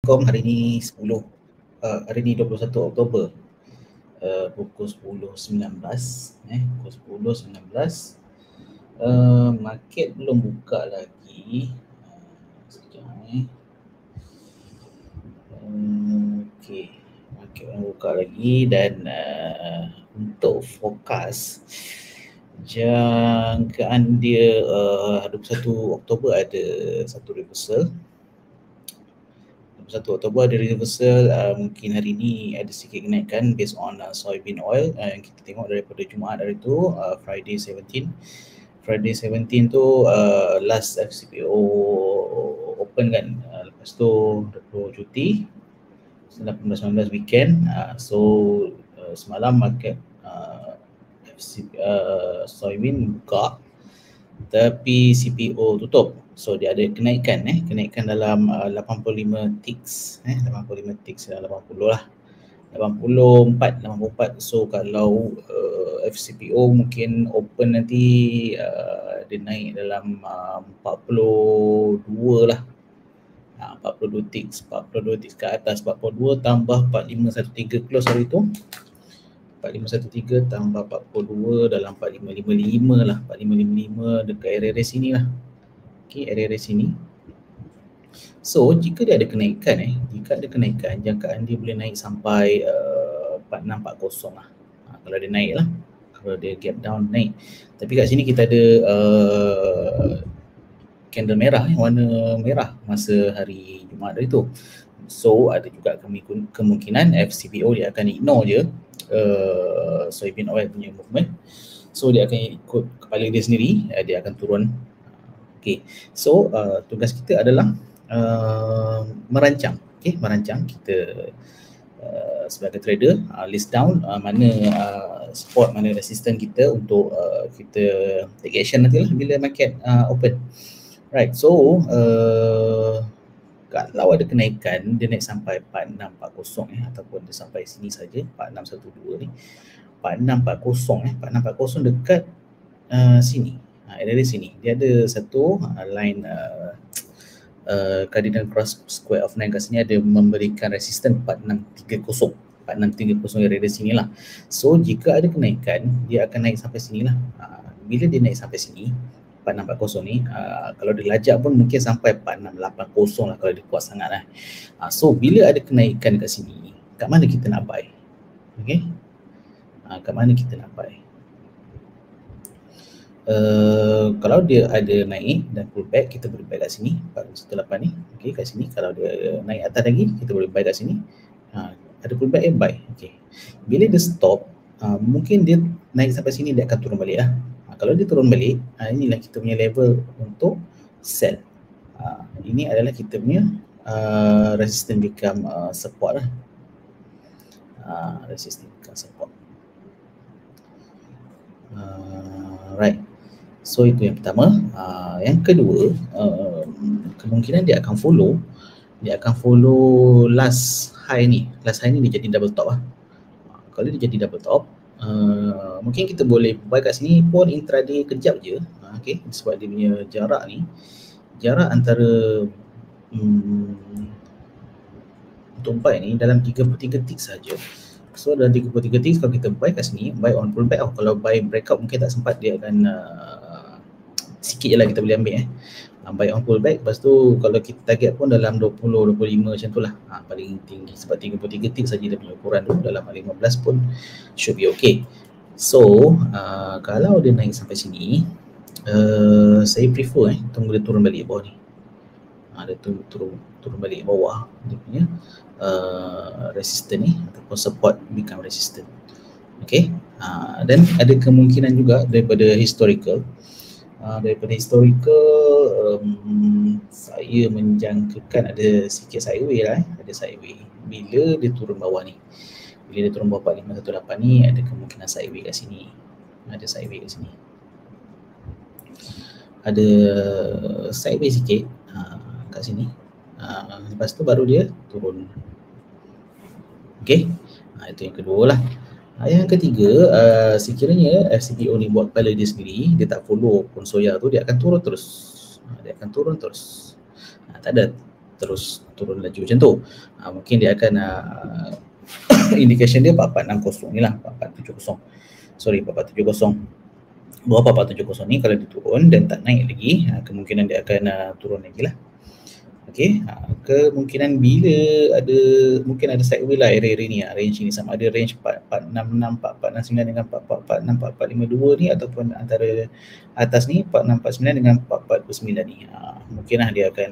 hari ni 10 hari ni 21 Oktober pukul 10.19 pukul 10.19 market belum buka lagi. Sekejap okey, market belum buka lagi dan untuk fokus jangkaan dia 21 Oktober ada satu reversal. 1 Oktober ada reversal, mungkin hari ni ada sikit kenaikan based on soybean oil yang kita tengok daripada Jumaat hari tu, Friday 17 tu last FCPO open kan, lepas tu 20 cuti 18-19 weekend, so semalam market soybean buka tapi CPO tutup. So dia ada kenaikan dalam 85 ticks 85 ticks 80 lah 84. So kalau FCPO mungkin open nanti dia naik dalam 42 lah, 42 ticks ke atas. 42 tambah 4513 close hari tu, 4513 tambah 42 dalam 4555 lah, 4555 dekat area sini lah. Okey, area sini. So jika dia ada kenaikan jangkaan dia boleh naik sampai 4640 lah. Kalau dia naik lah, kalau dia gap down naik. Tapi kat sini kita ada candle merah, warna merah masa hari Jumaat hari tu. So ada juga kemungkinan FCPO dia akan ignore je soybean oil punya movement. So dia akan ikut kepala dia sendiri, dia akan turun. Okay, so tugas kita adalah merancang. Merancang kita sebagai trader, list down mana support, mana resistance kita untuk kita take action nantilah bila market open. Right, so kalau ada kenaikan dia naik sampai 4640 ataupun dia sampai sini saja 4612 ni, 4640 4640 dekat sini, area sini dia ada satu line cardinal cross square of 9 kat sini, ada memberikan resistance 4630 area sini lah. So jika ada kenaikan dia akan naik sampai sini lah. Bila dia naik sampai sini 4640 ni, kalau dia lajak pun mungkin sampai 4680 lah kalau dia kuat sangat lah. So bila ada kenaikan kat sini, kat mana kita nak buy? Okay, kat mana kita nak buy? Kalau dia ada naik dan pullback, kita boleh buy kat sini 418 ni. Okay, kat sini kalau dia naik atas lagi kita boleh buy kat sini. Ada pullback buy. Okay, bila dia stop, mungkin dia naik sampai sini dia akan turun balik lah. Kalau dia turun balik, inilah kita punya level untuk sell. Ini adalah kita punya resistance become support lah. Resistance become support. Right. So itu yang pertama. Yang kedua, kemungkinan dia akan follow last high ni. Last high ni dia jadi double top lah. Kalau dia jadi double top, mungkin kita boleh buy kat sini pun intraday kejap je. Okay, sebab dia punya jarak ni, jarak antara untuk buy ni dalam 33 tick saja. So dalam 33 tick kalau kita buy kat sini, buy on pullback. Kalau buy breakout mungkin tak sempat, dia akan sikit je lah kita boleh ambil buy on pullback. Lepas tu kalau kita target pun dalam 20-25 macam tu lah, paling tinggi, sebab 33 tick saja dia punya ukuran tu, dalam 15 pun should be okay. So kalau dia naik sampai sini, saya prefer tunggu dia turun balik bawah ni. Dia turun balik bawah dia punya resistance ni ataupun support become resistant. Okay, dan ada kemungkinan juga daripada historical. Saya menjangkakan ada sikit sideway lah, ada sideway bila dia turun bawah ni. Bila dia turun bawah 4518 ni, ada kemungkinan sideway kat sini. Ada sideway kat sini. Ada sideway sikit kat sini. Lepas tu baru dia turun. Okay, itu yang kedua lah. Yang ketiga, sekiranya FCPO ni buat kepala dia sendiri, dia tak follow pun soya tu, dia akan turun terus. Tak ada terus turun laju macam tu. Mungkin dia akan indication dia 4460 ni lah, 4470. Sorry, 4470. Bawah 4470 ni kalau dia turun dan tak naik lagi, kemungkinan dia akan turun lagi lah. Okey, kemungkinan bila ada, mungkin ada sideway lah area-area ni, range ni sama ada range 4466, 4469 dengan 4446, 4452 ni, ataupun antara atas ni 4649 dengan 4429 ni. Mungkinlah dia akan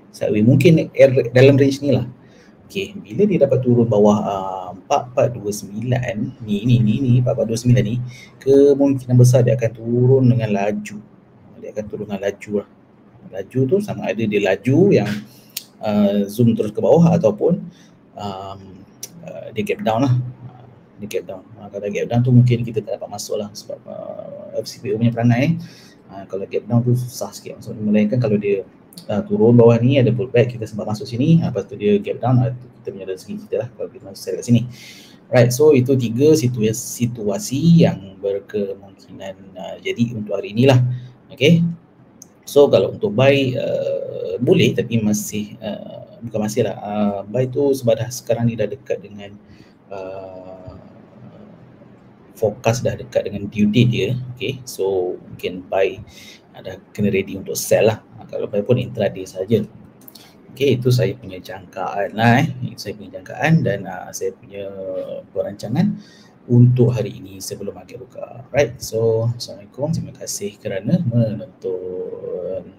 sideway, mungkin dalam range ni lah. Okey, bila dia dapat turun bawah 4429 ni 4429 ni, kemungkinan besar dia akan turun dengan laju. Dia akan turun dengan laju lah. Laju tu sama ada dia laju yang zoom terus ke bawah ataupun dia gap down lah. Dia gap down. Kalau gap down tu mungkin kita tak dapat masuk lah sebab FCPO punya perangai. Kalau gap down tu susah sikit masuk. Melainkan kalau dia turun bawah ni ada pullback, kita sempat masuk sini, lepas tu dia gap down, kita punya rezeki kita lah kalau kita masuk sell kat sini. Right, so itu 3 situasi yang berkemungkinan jadi untuk hari inilah. Okay, so kalau untuk buy boleh, tapi masih bukan masih lah, buy tu sebab dah sekarang ni dah dekat dengan forecast dah dekat dengan due date dia. Okay, so mungkin buy dah kena ready untuk sell lah. Kalau buy pun intraday saja. Okay, itu saya punya jangkaan lah. Itu saya punya jangkaan dan saya punya perancangan untuk hari ini sebelum market buka. Right, so Assalamualaikum, terima kasih kerana menonton.